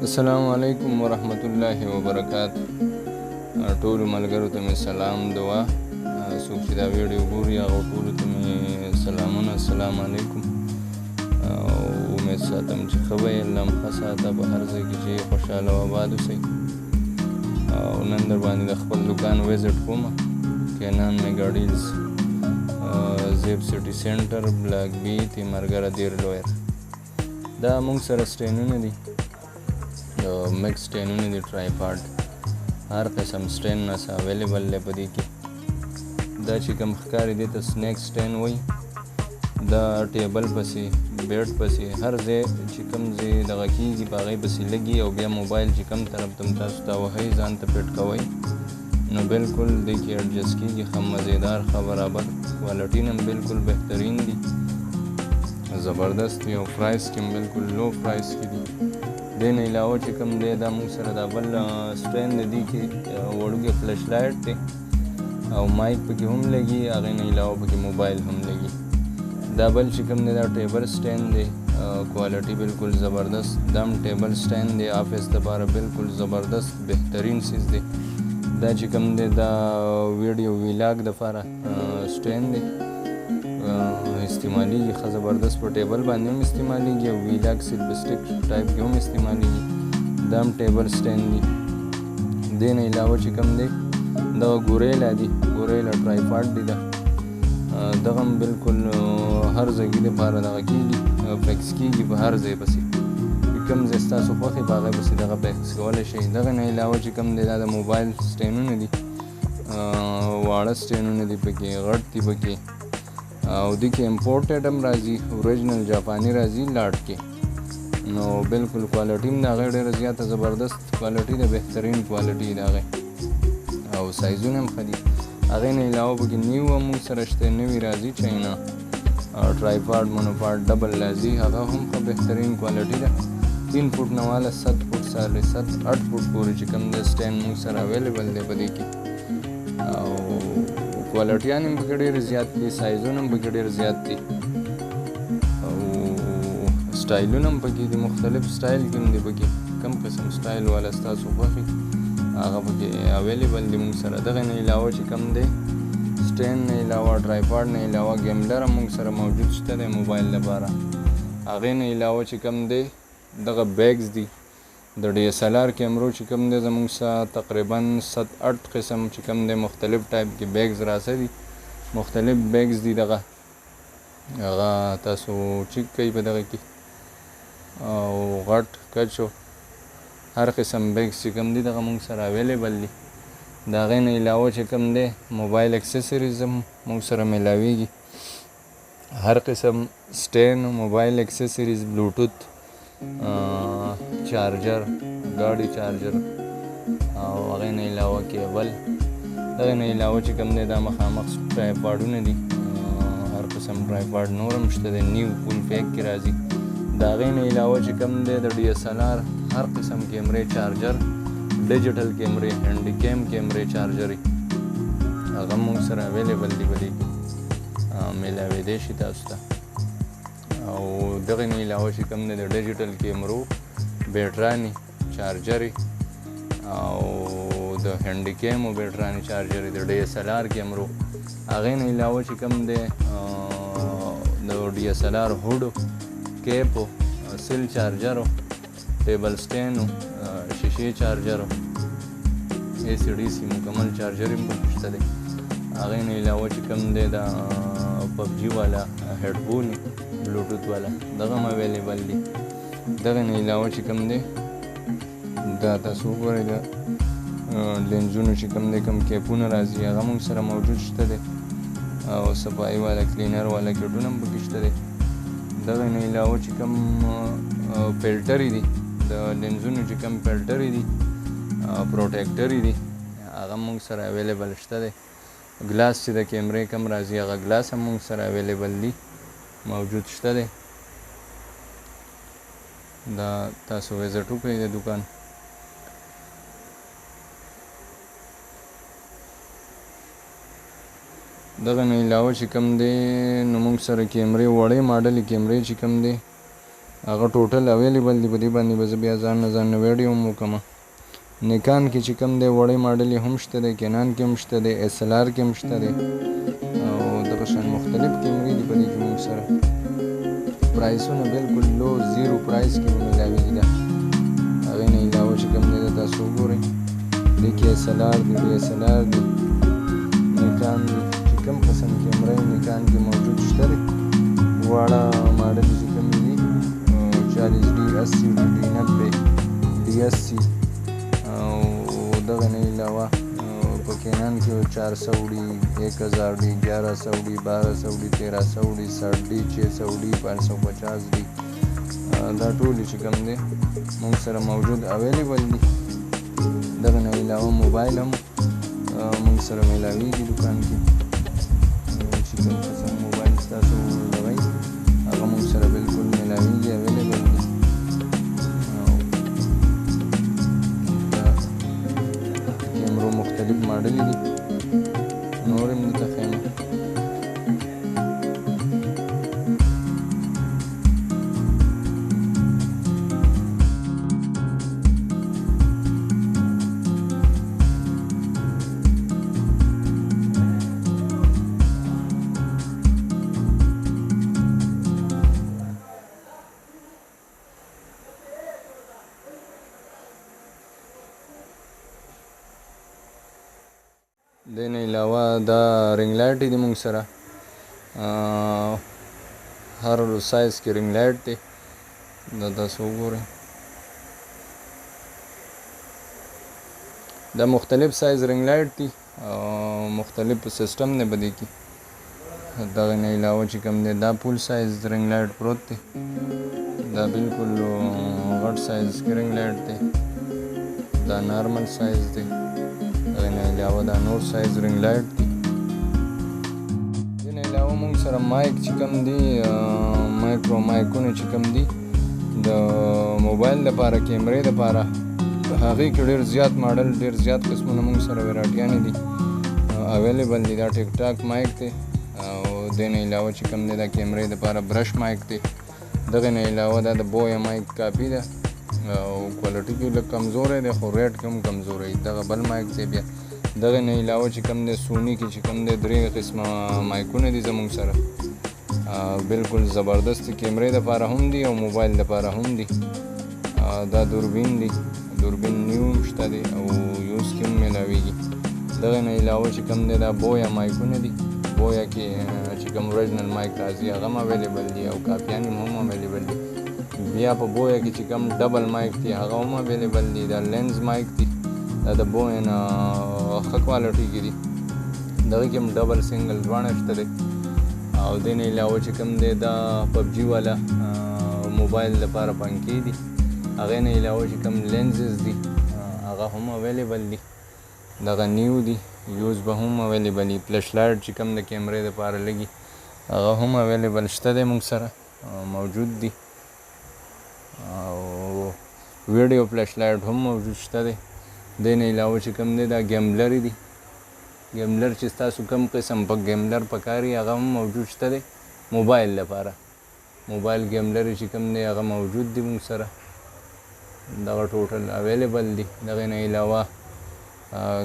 السلام علیکم ورحمت الله وبرکاته. ټول ملګرو ته مې سلام دعا. څوک چې دا ویډیو ګوري هغه ټولو ته مې سلامونه. السلام علیکم. امید ساتم چې ښه به یې الله مو ښه ساته په هر ځای کې چې خوشحاله او آباد اوسئ. او نن در باندې د خپل دوکان ویزټ کوم. کینان میګا ډیلز زیب سټي سینټر بلاک بي تیمرګره دیر لویر. دا موږ سره سټینونه دي، مکس سټینونه دي، ټرایپاډ، هر قسم سټین نس اویلیبل دی په دې کې. دا چې کوم ښکاري دی ته سنیک سټین وایي. دا ټیبل پسې، بیډ پسې، هر ځای چې کوم ځای دغه کېږي په هغې پسې لګي او بیا موبایل چې کوم طرف ته تاسو ته وهئ ځان ته فټ کوئ نو بالکل دې کې اډجسټ کېږي. ښه مزېدار، ښه برابر، کوالټي نه بالکل بهترین دي، زبردست دي او پرایس کې هم بالکل لو پرایس کې دي. دې نه علاوه چې کوم دی دا موږ سره دا بل سټین د دې کې وړوکی فلش لایټ دی او مایک پکې هم لګي، هغې نه علاوه پکې موبایل هم لګي. دا بل چې کوم دی دا ټیبل سټین دی، کوالټي بالکل زبردست. دا هم ټیبل سټین دی، آفیس دپاره بالکل زبردست بهترین سیز دی. دا چې کوم دی دا ویډیو ویلاګ دپاره سټین دی، استعمالیږي ښه زبردست. په ټیبل باندې هم استعمالیږي او ویلاګ سیلف سټیک ټایپ کې هم استعمالیږي. دا هم ټیبل سټین دی. دې نه علاوه چې کوم دی دغه ګوریلا دی، ګوریلا ټرایپاډ دی. دغه هم بالکل هر ځای دپاره دغه کېږي، فکس کېږي په هر ځای پسې. کوم ځای ستاسو خوښ وي په هغې پسې دغه فکس کولی شئ. دغه نه علاوه چې کوم دی دا د موبایل سټینونه دي، واړه سټینونه دي پکې، غټ دي پکې او دې کې امپورټډ هم راځي، اوریجنل جاپاني راځي لاټ کې. نو بالکل کوالټي هم د هغې ډېره زیاته زبردست کوالټي ده، بهترین کوالټي د هغې او سایزونه هم ښه دي. هغې نه علاوه پکې نیو هم موږ سره شته، نوي راځي چاینا ټرایپاډ مونوپاډ ډبل راځي، هغه هم ښه بهترین کوالټي ده. 3 فوټ نه واله 7 فوټ سارې 7-8 فوټ پورې چې کوم دی سټین موږ سره اویلیبل دی په دې کې. او کوالټیان هم پکې ډېر زیات دي، سایزونه هم پکې ډېر زیات دي او سټایلونه هم پکې دي، مختلف سټایل کې هم دي پکې. کم قسم سټایل والا ستاسو خوښي هغه پکې اویلیبل دي موږ سره. دغه نه علاوه چې کوم دی سټین نه علاوه، ټرایپاډ نه علاوه ګیملر هم موږ سره موجود شته دی موبایل لپاره. هغې نه علاوه چې کوم دی دغه بیګز دي د DSLR کیمرو چې کوم دی زموږ سره تقریبا 7-8 قسم چې کوم دی مختلف ټایپ کې بیګز راسه دي، مختلف بیګز دي. دغه هغه تاسو چیک کوئ په دغه کې او غټ کچو هر قسم بیګز چې کوم دي دغه موږ سره اویلیبل دي. د هغې نه علاوه چې کوم دی موبایل اکسسریز هم موږ سره میلاویږي، هر قسم سټین، موبایل اکسسریز، بلوټوث، چارجر، ګاډي چارجر او هغې نه علاوه کیبل. دغې نه علاوه چې کوم دی دا مخامخ ټرایپاډونه دي، هر قسم ټرایپاډ نور هم شته دی، نیو فول پیک کې راځي. د هغې نه علاوه چې کوم دی د DSLR هر قسم کیمرې، چارجر، ډیجیټل کیمرې، هینډي کیم کیمرې، چارجرې هغه موږ سره اویلیبل دي په دې کې، میلاویدی شي تاسو ته. او دغې نه علاوه چې کوم دی د ډیجیټل کیمرو بیټرانې، چارجرې او د هینډي کیمو بیټرانې، چارجرې د DSLR کیمرو. هغې نه علاوه چې کوم دی د DSLR هوډو، کیپو، سیل چارجرو، ټیبل سټینو، شیشې چارجرو، ACDC مکمل چارجر هم پکې شته دی. هغې نه علاوه چې کوم دی دا PUBG والا هیډفون، بلوټوث والا دغه هم اویلیبل دي. دغې نه علاوه چې کوم دی دا تاسو وګورئ د لینزونو چې کوم دی کوم کیپونه راځي هغه موږ سره موجود شته دی او صفایي والا، کلینر والا کټونه هم پکې شته دی. دغې نه علاوه چې کوم فلټرې دي د لینزونو چې کوم فلټرې دي، پروټیکټرې دي، هغه موږ سره اویلیبل شته دی. ګلاس چې د کیمرې کم راځي هغه ګلاس هم موږ سره اویلیبل دي، موجود شته دی. دا تاسو ویزټ وکړئ د دوکان. دغه نه علاوه چې کوم دی نو موږ سره کیمرې، وړې ماډلې کیمرې چې کوم دی هغه ټوټل اویلیبل دي. په دې باندې به زه بیا ځان نه ویډیو هم وکړم. نیکان کې چې کوم دی وړی ماډل یې هم شته دی، کینان کې هم شته دی، SLR کې هم شته دی او دغه شان مختلف کیمرې دي په دې کې موږ سره. پرایسونه بالکل لو زیرو پرایس کې به ملاویږي. دا هغې نه علاوه چې کوم دی د تاسو وګورئ دې کې SLR دي، DSLR دي، نیکان دي. چې کوم قسم کیمره نیکان کې موجود شته دی. واړه ماډل چې کوم دي 40D 80D D90 D80 او دغه نه علاوه په کینان کې 400D 1000D 1100D 1200D 1300D 60D 600D 550D دا ټول چې کوم دی موږ سره موجود اویلیبل دي. دغه نه علاوه موبایل هم موږ سره ملاویږي دکان کې. چې کوم قسم موبایل ستاسو لوئ هغه موږ سره بالکل ملاویږي، اویلیبل دي. کیمرو مختلف ماډلې دي، نور هم دلته ښیم. دې نه علاوه دا رنګ لایټ دي موږ سره. هر سایز کې رنګ لایټ دی. دا تاسو وګورئ. دا مختلف سایز رنګ لایټ دي او مختلف سیسټم دی په دې کې. دغه نه علاوه چې کوم دی دا فول سایز رنګ لایټ پروت دی. دا بالکل غټ سایز کې رنګ لایټ دی. دا نارمل سایز دی. دغه نه علاوه دا نور سایز رنګ لایټ دی. دې نه علاوه موږ سره مایک چې کوم دي مایکرو مایکونه چې کوم دي د موبایل لپاره، کیمرې لپاره، هغې کې ډېر زیات ماډل، ډېر زیات قسمونه موږ سره ویراټیانې دي اویلیبل دي. دا ټیک ټاک مایک دی او دې نه علاوه چې کوم دی دا کیمرې لپاره برش مایک دی. دغه نه علاوه دا د بویا مایک کاپي ده او کوالټي کې لږ کمزوری دی خو ریټ کې هم کمزوری دی. دغه بل مایک دی. بیا دغه نه علاوه چې کوم دی سوني کې چې کوم دی 3 قسمه مایکونه دي زموږ سره. بالکل زبردست کیمرې لپاره هم دي او موبایل لپاره هم دي. دا دوربین دی، دوربین نیو هم شته دی او یوز کې هم ملاویږي. دغه نه علاوه چې کوم دی دا بویا مایکونه دي. بویا کې چې کوم اوریجنل مایک راځي هغه هم اویلیبل دي او کاپیان هم اویلیبل دي. بیا په بویا کې چې کوم ډبل مایک دی هغه هم اویلیبل دي. دا لینز مایک دی. دا د بویا نه ښه کوالټي کې دي. دغه کې هم ډبل سنګل دواړه شته دی. او دې نه علاوه چې کوم دی دا PUBG والا موبایل لپاره پنکې دي. هغې نه علاوه چې کوم لینزز دي هغه هم اویلیبل دي. دغه نیو دي، یوز به هم اویلیبل دي. فلش لایټ چې کوم د کیمرې لپاره لګي هغه هم اویلیبل شته دی موږ سره موجود دي. او ویډیو فلش لایټ هم موجود شته دی. دې نه علاوه چې کوم دی دا ګیمبلرې دي. ګیمبلر چې ستاسو کوم قسم په ګیمبلر پکاري هغه هم موجود شته دی موبایل لپاره. موبایل ګیمبلرې چې کوم دی هغه موجود دي موږ سره. دغه ټوټل اویلیبل دي. دغه نه علاوه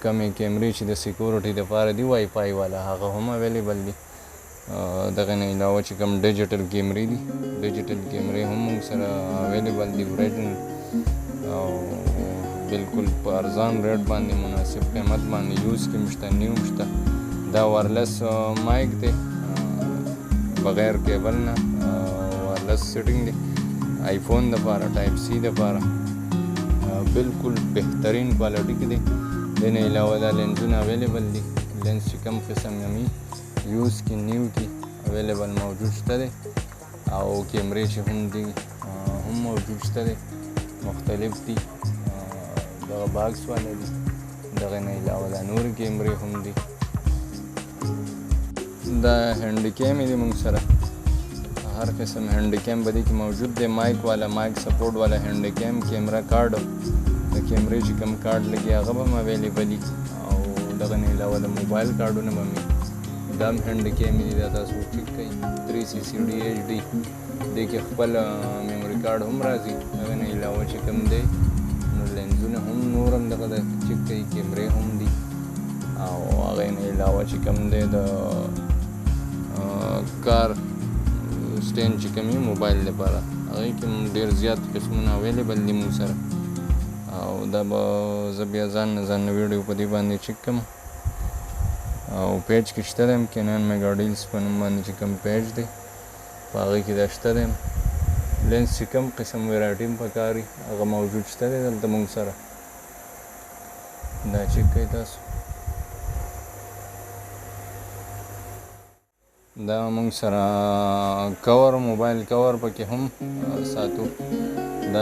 کمې کیمرې چې د سیکورټي لپاره دي وای فای والا هغه هم اویلیبل دي. دغه نه علاوه چې کوم ډیجیټل کیمرې دي، ډیجیټل کیمرې هم موږ سره اویلیبل دي اوریجنل او بالکل په ارزان ریټ باندې مناسب قیمت باندې یوز کې مشته، نیو مشته. دا وایرلیس مایک دی بغیر کیبل نه، وایرلیس سیټینګ دی آیفون دپاره، ټایپ سی دپاره بالکل بهترین کوالټي کې دی. دې نه علاوه دا لینزونه اویلیبل دي. لینز چې کوم قسم یمي یوز کې نیو کې اویلیبل موجود شته دی او کیمرې چې هم دي هم موجود شته دی، مختلف دي. دغه باکس والا دي. دغه نه علاوه دا نورې کیمرې هم دي. دا هینډ کیم دی موږ سره، هر قسم هینډ کیم به دې کې موجود دی. مایک والا، مایک سپورټ والا هینډ کیم، کیمرا کارډ، د کیمرې چې کوم کارډ لګي هغه به هم اویلیبل دي او دغه نه علاوه د موبایل کارډونه به مې دا هم هینډ کیم دي. دا تاسو چیک کړئ 360 HD دې کې خپل میموري کارډ هم راځي. هغې نه علاوه چې کوم دی نو لینزونه هم نور هم دغه د چک کوي، کیمرې هم دي، او هغې نه علاوه چې کوم دی د کار سټینډ چې کوم وي موبایل لپاره، هغې کې هم ډېر زیات قسمونه اویلیبل دي موږ سره. او دا به زه بیا ځان نه ویډیو په دې باندې چک کړم. او پیج کې شته دی کینن میګا ډیلز په نوم باندې چې کوم پیج دی په هغې کې دا شته دی. لینس چې کوم قسم ویرایټي هم پکار وي هغه موجود شته دی دلته موږ سره. دا چک کوئ تاسو. دا موږ سره کور، موبایل کور پکې هم ساتو. دا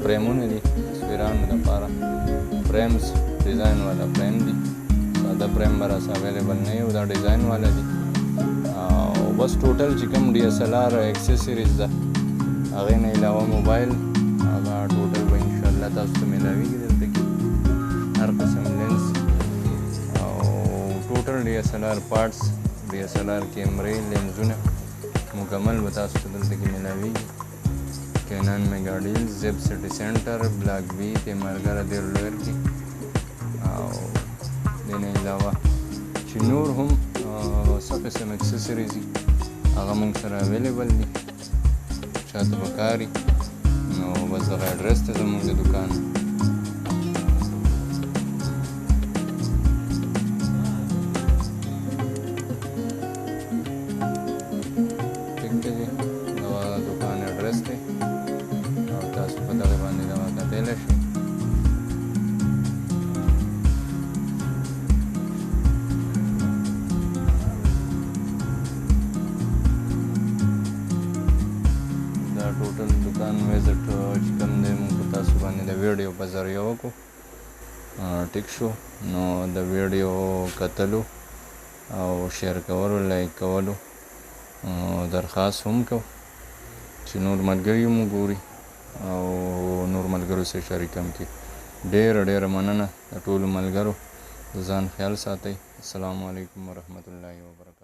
فریمونه دي تصویرانو دپاره. فریمز ډیزاین والا فریم دي، ساده فریم به راسه اویلیبل نه وي، دا ډیزاین والا دي. او بس ټوټل چې کوم DSLR اکسیسریز ده هغې نه علاوه موبایل هغه ټوټل به انشاءالله تاسو ته میلاویږي دلته کې. هر قسم لینس او ټوټل DSLR پارټس، DSLR کیمرې، لینزونه مکمل به تاسو ته دلته کې میلاویږي. کینن میګا ډیلز، زیب سټي سینټر، بلاک بي، تیمرګره کې. او دې نه علاوه چې نور هم څه قسم اکسیسریز دي هغه موږ سره اویلیبل دي. چاته پکار وي نو بس دغه اډرس ته زموږ د دوکان. ټیک دی، دغه دوکان اډرس دی او تاسو په دغه باندې دغه کتلی شئ. ټوټل دکان ویزټ چې کوم دی موږ په تاسو باندې د ویډیو په ذریعه وکړو. ټیک شو، نو د ویډیو کتلو او شیر کولو، لایک کولو درخواست هم کو چې نور ملګري هم وګوري او نور ملګرو سره شریک هم کړي. ډېره مننه د ټولو ملګرو. د ځان خیال ساتئ. السلام علیکم ورحمت الله وبرکاته.